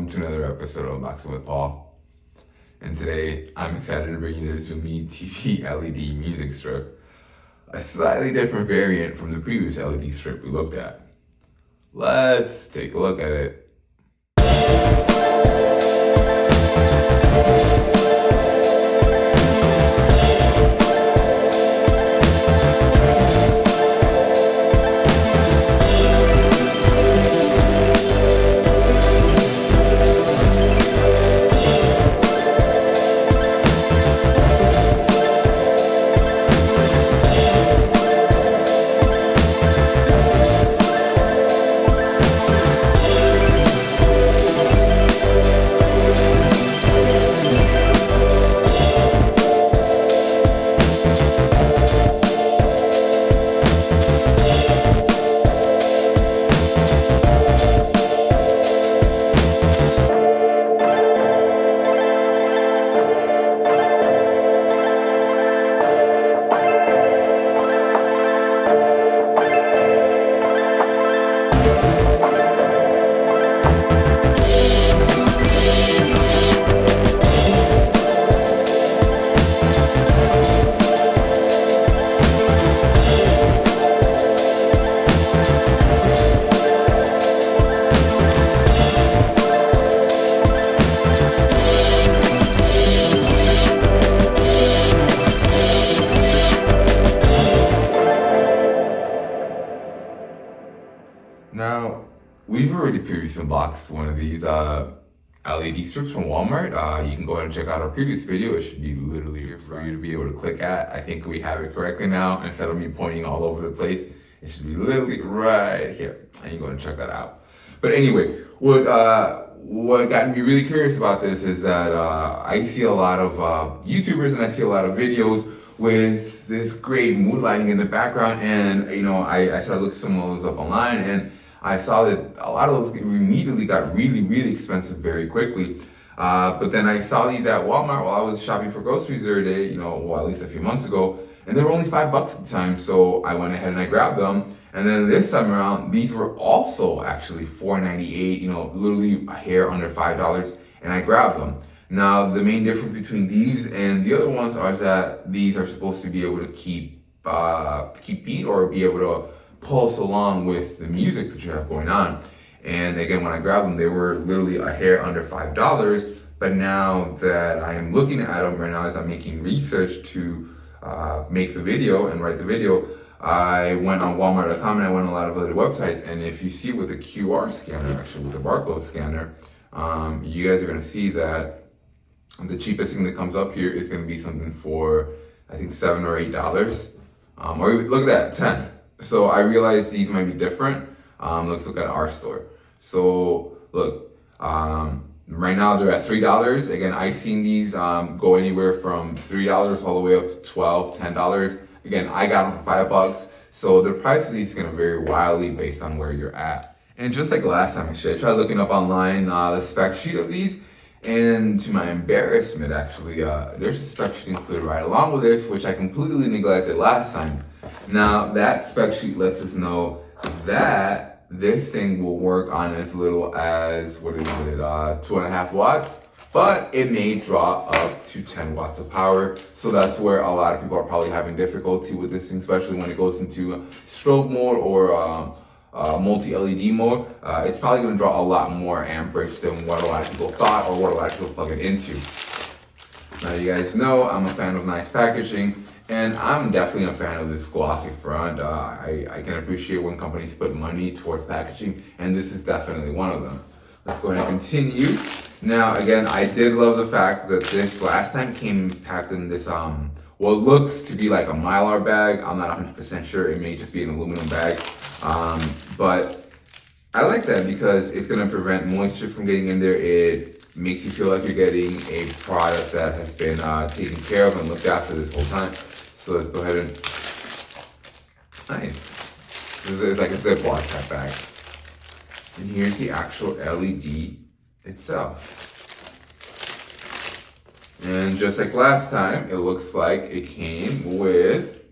welcome to another episode of Unboxing with Paul. And today, I'm excited to bring you the Tzumi TV LED music strip, a slightly different variant from the previous LED strip we looked at. Let's take a look at it. Now, we've already previously unboxed one of these LED strips from Walmart. You can go ahead and check out our previous video. It should be literally here for you to be able to click at. I think we have it correctly now. Instead of me pointing all over the place, it should be literally right here. And you go and check that out. But anyway, what got me really curious about this is that I see a lot of YouTubers and I see a lot of videos with this great mood lighting in the background. And, I started looking some of those up online, and I saw that a lot of those immediately got really expensive very quickly. But then I saw these at Walmart while I was shopping for groceries the other day, at least a few months ago, and they were only $5 at the time. So I went ahead and I grabbed them. And then this time around, these were also actually $4.98, literally a hair under $5, and I grabbed them. Now, the main difference between these and the other ones are that these are supposed to be able to keep beat or be able to pulse along with the music that you have going on. And again, when I grabbed them, they were literally a hair under $5. But now that I am looking at them right now, as I'm making research to make the video and write the video, I went on Walmart.com and I went on a lot of other websites. And if you see with the QR scanner, actually with the barcode scanner, you guys are going to see that the cheapest thing that comes up here is going to be something for, I think, $7 or $8. Or look at that, 10. So I realized these might be different. Let's look at our store. So look, right now they're at $3. Again, I've seen these go anywhere from $3 all the way up to $12, $10. Again, I got them for $5. So the price of these is going to vary wildly based on where you're at. And just like last time, actually, I tried looking up online the spec sheet of these. And to my embarrassment, actually, there's a spec sheet included right along with this, which I completely neglected last time. Now, that spec sheet lets us know that this thing will work on as little as, 2.5 watts, but it may draw up to 10 watts of power. So that's where a lot of people are probably having difficulty with this thing, especially when it goes into strobe mode or multi-LED mode. It's probably going to draw a lot more amperage than what a lot of people thought or what a lot of people plug it into. Now, you guys know I'm a fan of nice packaging, and I'm definitely a fan of this glossy front. I can appreciate when companies put money towards packaging, and this is definitely one of them. Let's go ahead and continue. Now, again, I did love the fact that this last time came packed in this what looks to be like a Mylar bag. I'm not 100% sure. It may just be an aluminum bag. But I like that because it's going to prevent moisture from getting in there. It makes you feel like you're getting a product that has been taken care of and looked after this whole time. So let's go ahead and, nice. This is like a Ziploc type bag. And here's the actual LED itself. And just like last time, it looks like it came with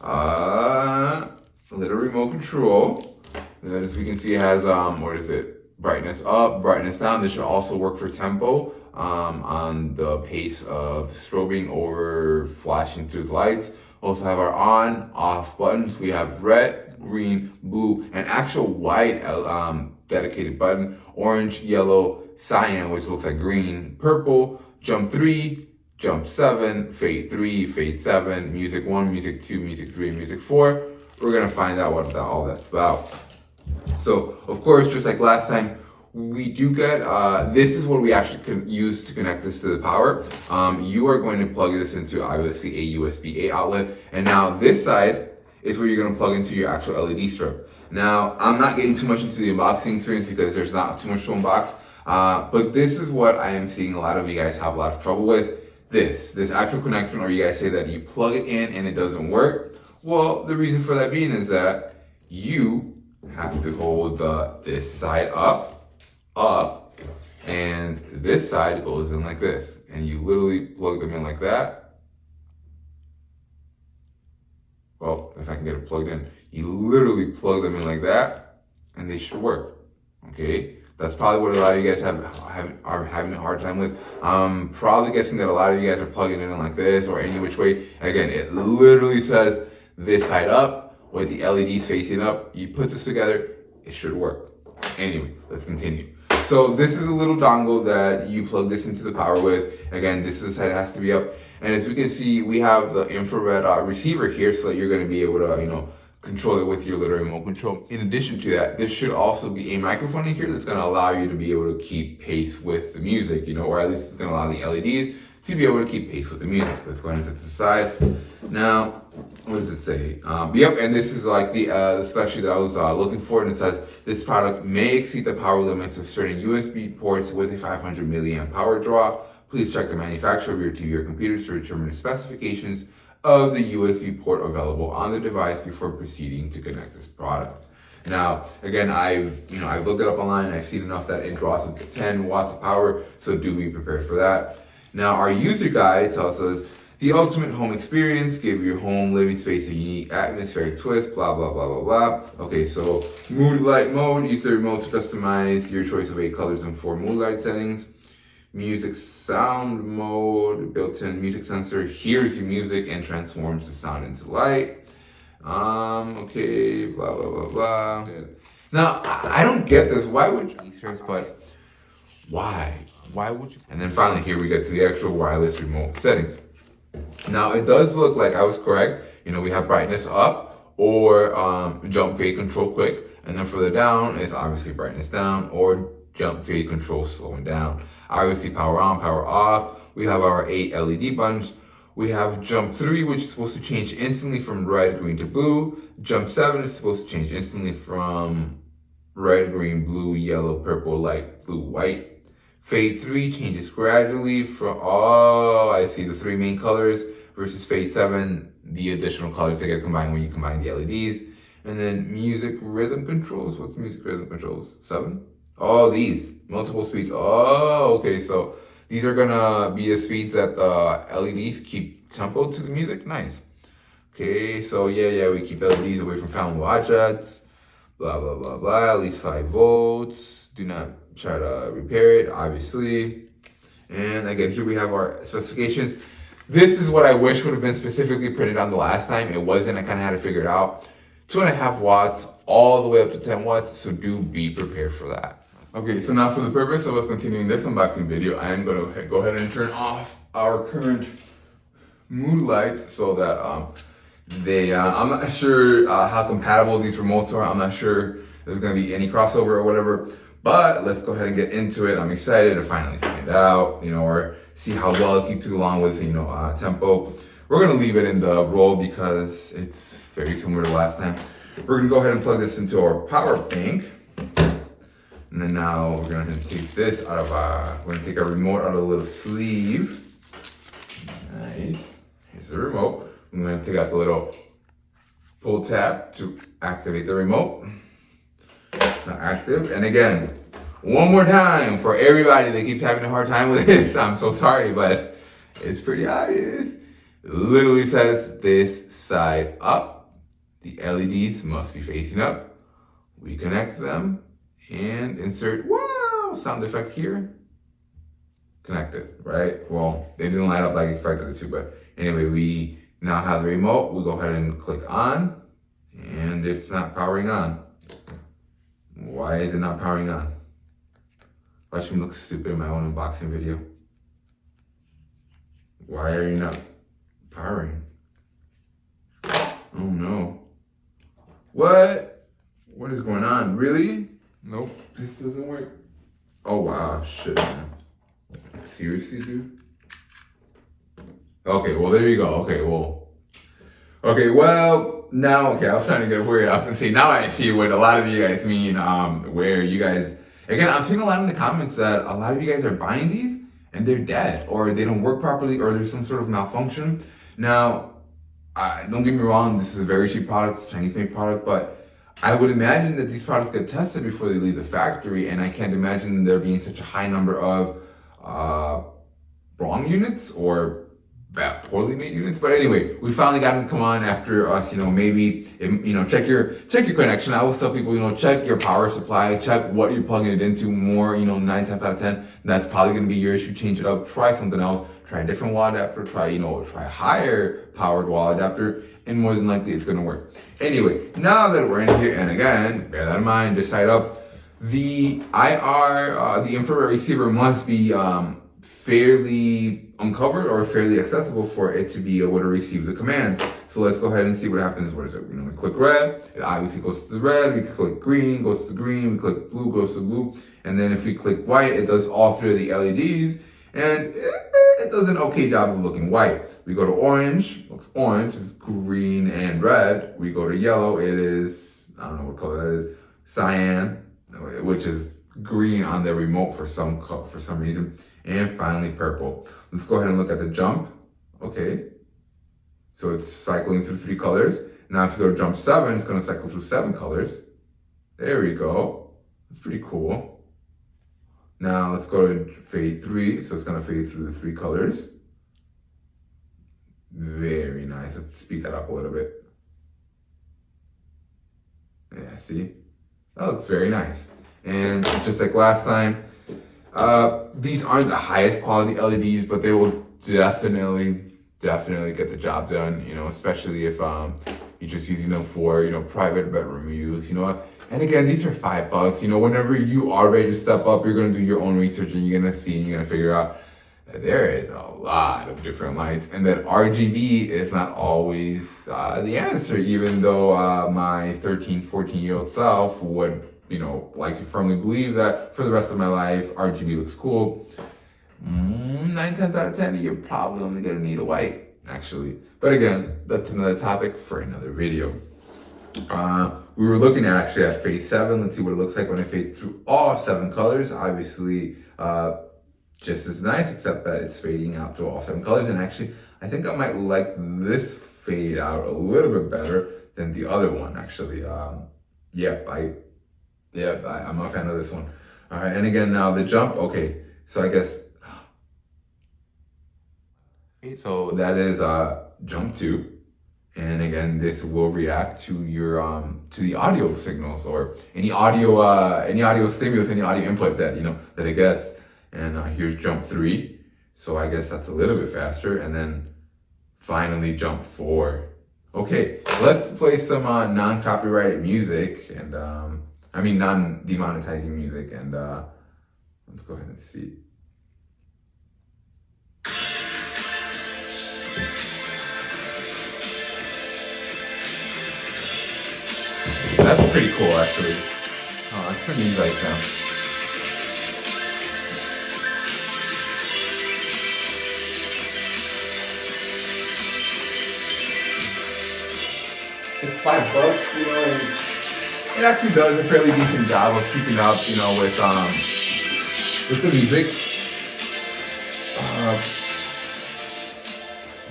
a little remote control. And as we can see, it has, brightness up, brightness down. This should also work for tempo on the pace of strobing or flashing through the lights. Also have our on, off buttons. We have red, green, blue, and actual white dedicated button, orange, yellow, cyan, which looks like green, purple, jump 3, jump 7, fade 3, fade 7, music 1, music 2, music 3, music 4. We're gonna find out what all that's about. So, of course, just like last time, we do get, this is what we actually can use to connect this to the power. You are going to plug this into obviously a USB-A outlet. And now this side is where you're going to plug into your actual LED strip. Now, I'm not getting too much into the unboxing experience because there's not too much to unbox. But this is what I am seeing a lot of you guys have a lot of trouble with. This actual connection, or you guys say that you plug it in and it doesn't work. Well, the reason for that being is that you have to hold this side up, and this side goes in like this. And you literally plug them in like that. Well, if I can get it plugged in, you literally plug them in like that, and they should work. Okay? That's probably what a lot of you guys are having a hard time with. I'm probably guessing that a lot of you guys are plugging it in like this or any which way. Again, it literally says this side up with the LEDs facing up. You put this together, it should work. Anyway, let's continue. So this is a little dongle that you plug this into the power with. Again, this is the side it has to be up. And as we can see, we have the infrared receiver here, so that you're going to be able to, control it with your little remote control. In addition to that, this should also be a microphone in here that's going to allow you to be able to keep pace with the music, or at least it's going to allow the LEDs to be able to keep pace with the music. Let's go ahead and set this aside. Now, what does it say? Yep, and this is like the spreadsheet that I was looking for, and it says this product may exceed the power limits of certain USB ports with a 500 milliamp power draw. Please check the manufacturer of your TV or computer to determine the specifications of the USB port available on the device before proceeding to connect this product. Now, again, I've looked it up online. I've seen enough that it draws up to 10 watts of power, so do be prepared for that. Now, our user guide tells us the ultimate home experience, give your home living space a unique atmospheric twist, blah, blah, blah, blah, blah. Okay, so mood light mode, use the remote to customize your choice of 8 colors and 4 mood light settings. Music sound mode, built-in music sensor hears your music and transforms the sound into light. Okay, blah, blah, blah, blah. Now, I don't get this. Why would you, but why? Why would you? And then finally, here we get to the actual wireless remote settings. Now, it does look like I was correct. We have brightness up or jump fade control quick. And then further down is obviously brightness down or jump fade control slowing down. Obviously power on, power off. We have our 8 LED buttons. We have jump 3, which is supposed to change instantly from red, green to blue. Jump 7 is supposed to change instantly from red, green, blue, yellow, purple, light, blue, white. Fade 3 changes gradually from, I see the 3 main colors versus Fade 7, the additional colors that get combined when you combine the LEDs. And then music rhythm controls. What's music rhythm controls? 7? Oh, these multiple speeds. Oh, okay. So these are gonna be the speeds that the LEDs keep tempo to the music. Nice. Okay, so yeah, we keep LEDs away from flammable objects. Blah blah blah blah. At least 5 volts. Do not try to repair it, obviously. And again, here we have our specifications. This is what I wish would have been specifically printed on the last time. It wasn't. I kind of had to figure it out. 2.5 watts all the way up to 10 watts. So do be prepared for that. Okay, so now for the purpose of us continuing this unboxing video, I am going to go ahead and turn off our current mood lights so that I'm not sure how compatible these remotes are. I'm not sure there's going to be any crossover or whatever, but let's go ahead and get into it. I'm excited to finally find out, or see how well it keeps along with, tempo. We're going to leave it in the roll because it's very similar to last time. We're going to go ahead and plug this into our power bank. And then now we're going to take this out of we're going to take our remote out of the little sleeve. Nice. Here's the remote. I'm going to take out the little pull tab to activate the remote. Now active. And again, one more time for everybody that keeps having a hard time with this. I'm so sorry, but it's pretty obvious. It literally says this side up. The LEDs must be facing up. We connect them. and insert, wow, sound effect here. Connected, right? Well, they didn't light up like I expected it to, but anyway, we now have the remote. We'll go ahead and click on, and it's not powering on. Why is it not powering on? Watch me look stupid in my own unboxing video. Why are you not powering? Oh no. What? What is going on? Really? Nope, this doesn't work. Oh wow, shit, man. Seriously, dude? Okay, well, there you go. Okay, well, now, I was trying to get worried. I was gonna say, now I see what a lot of you guys mean, where you guys, again, I'm seeing a lot in the comments that a lot of you guys are buying these and they're dead, or they don't work properly, or there's some sort of malfunction. Now, don't get me wrong, this is a very cheap product, it's a Chinese-made product, but I would imagine that these products get tested before they leave the factory, and I can't imagine there being such a high number of wrong units or poorly made units. But anyway, we finally got them to come on after us, maybe, check your connection. I always tell people, check your power supply, check what you're plugging it into more, 9 times out of 10, that's probably going to be your issue. Change it up, try something else, try a different wall adapter, try a higher powered wall adapter, and more than likely it's going to work. Anyway, now that we're in here, and again, bear that in mind, just side up, the the infrared receiver must be fairly uncovered or fairly accessible for it to be able to receive the commands. So let's go ahead and see what happens. What is it? We click red, it obviously goes to the red. We click green, goes to green. We click blue, goes to blue. And then if we click white, it does all three of the LEDs, and it does an okay job of looking white. We go to orange, looks orange, it's green and red. We go to yellow, it is, I don't know what color that is, cyan, which is green on the remote for some reason, and finally purple. Let's go ahead and look at the jump. Okay, so it's cycling through 3 colors. Now if you go to jump 7, it's going to cycle through 7 colors. There we go. That's pretty cool. Now let's go to fade 3, so it's going to fade through the 3 colors. Very nice. Let's speed that up a little bit. Yeah, see? That looks very nice. And just like last time, these aren't the highest quality LEDs, but they will definitely get the job done, especially if you're just using them for, private bedroom use, And again, these are $5. Whenever you are ready to step up, you're going to do your own research, and you're going to see, and you're going to figure out that there is a lot of different lights, and that RGB is not always the answer, even though my 13, 14-year-old self would, like to firmly believe that for the rest of my life, RGB looks cool. 9 times out of 10, you're probably only going to need a white, actually. But again, that's another topic for another video. We were looking at phase 7. Let's see what it looks like when it fades through all 7 colors. Obviously, just as nice, except that it's fading out through all 7 colors. And actually, I think I might like this fade out a little bit better than the other one, actually. I'm a fan of this one. All right, and again, now the jump, okay. So I guess, so that is jump 2. And again, this will react to your to the audio signals, or any audio stimulus, any audio input that that it gets. And here's jump 3. So I guess that's a little bit faster. And then finally jump 4. Okay, let's play some non-copyrighted music, and non-demonetizing music, and let's go ahead and see. That's pretty cool, actually. Oh, let's turn these lights down. It's $5, and it actually does a fairly decent job of keeping up, with the music.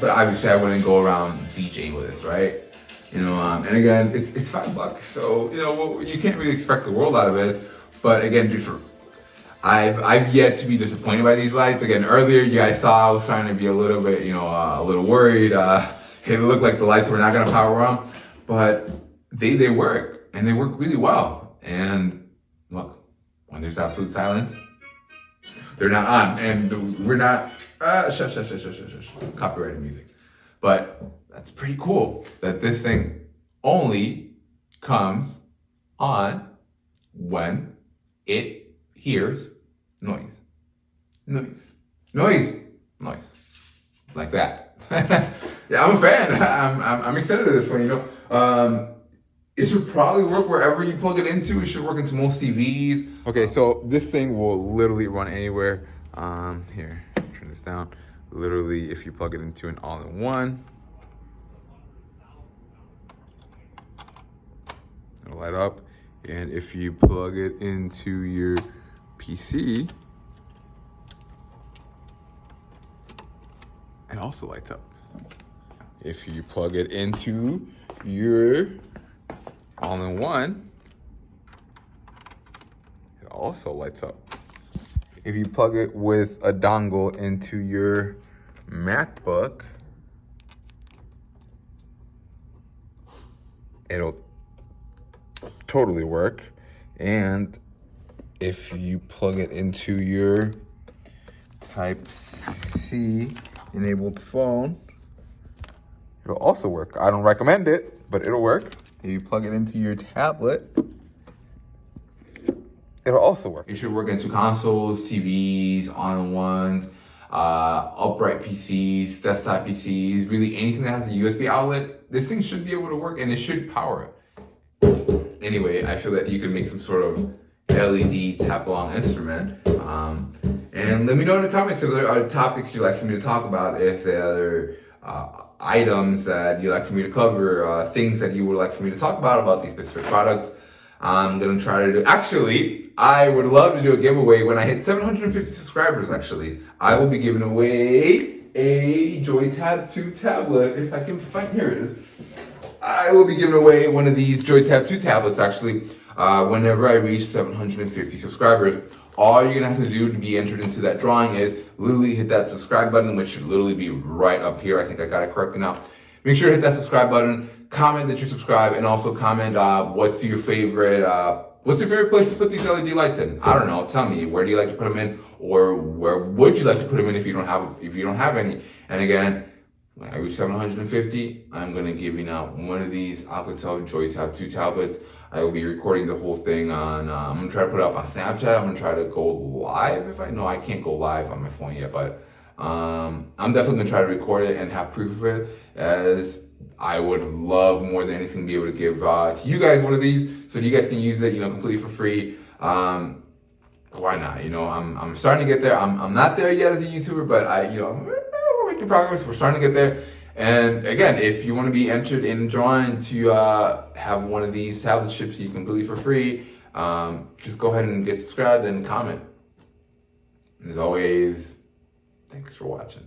But obviously, I wouldn't go around DJing with this, right? And again, it's $5, so you can't really expect the world out of it. But again, I've yet to be disappointed by these lights. Again, earlier you guys saw I was trying to be a little bit, a little worried. It looked like the lights were not going to power on, but they work, and they work really well. And look, when there's absolute silence, they're not on, and we're not shush, copyrighted music. But that's pretty cool that this thing only comes on when it hears noise. Like that. Yeah, I'm a fan. I'm excited to this one, it should probably work wherever you plug it into. It should work into most TVs. Okay, so this thing will literally run anywhere. Here, turn this down. Literally, if you plug it into an all-in-one, it'll light up. And if you plug it into your PC, it also lights up. If you plug it into your all-in-one, it also lights up. If you plug it with a dongle into your MacBook, it'll totally work. And if you plug it into your Type-C enabled phone, it'll also work. I don't recommend it, but it'll work. If you plug it into your tablet, it'll also work. It should work into consoles, TVs, all-in-ones, upright PCs, desktop PCs, really anything that has a USB outlet. This thing should be able to work, and it should power it. Anyway, I feel that you can make some sort of LED tap-along instrument. And let me know in the comments if there are topics you'd like for me to talk about, if there are items that you'd like for me to cover, things that you would like for me to talk about these specific products. I'm going to try to do... Actually, I would love to do a giveaway when I hit 750 subscribers, actually. I will be giving away a JoyTab 2 tablet, if I can find... Here it is. I will be giving away one of these JoyTab 2 tablets, actually, whenever I reach 750 subscribers. All you're going to have to do to be entered into that drawing is literally hit that subscribe button, which should literally be right up here. I think I got it correctly now. Make sure to hit that subscribe button, comment that you're subscribed, and also comment what's your favorite place to put these LED lights in. I don't know. Tell me, where do you like to put them in, or where would you like to put them in if you don't have any? And again, when I reach 750, I'm going to give you now one of these Alcatel JoyTab 2 tablets. I will be recording the whole thing on, I'm going to try to put it up on Snapchat. I'm going to try to go live if I can't go live on my phone yet, but I'm definitely going to try to record it and have proof of it, as I would love more than anything to be able to give to you guys one of these so you guys can use it, completely for free. Why not? I'm starting to get there. I'm not there yet as a YouTuber, but we're making progress. We're starting to get there. And again, if you want to be entered in drawing to have one of these tablet shipped to you completely for free, just go ahead and get subscribed and comment. And as always, thanks for watching.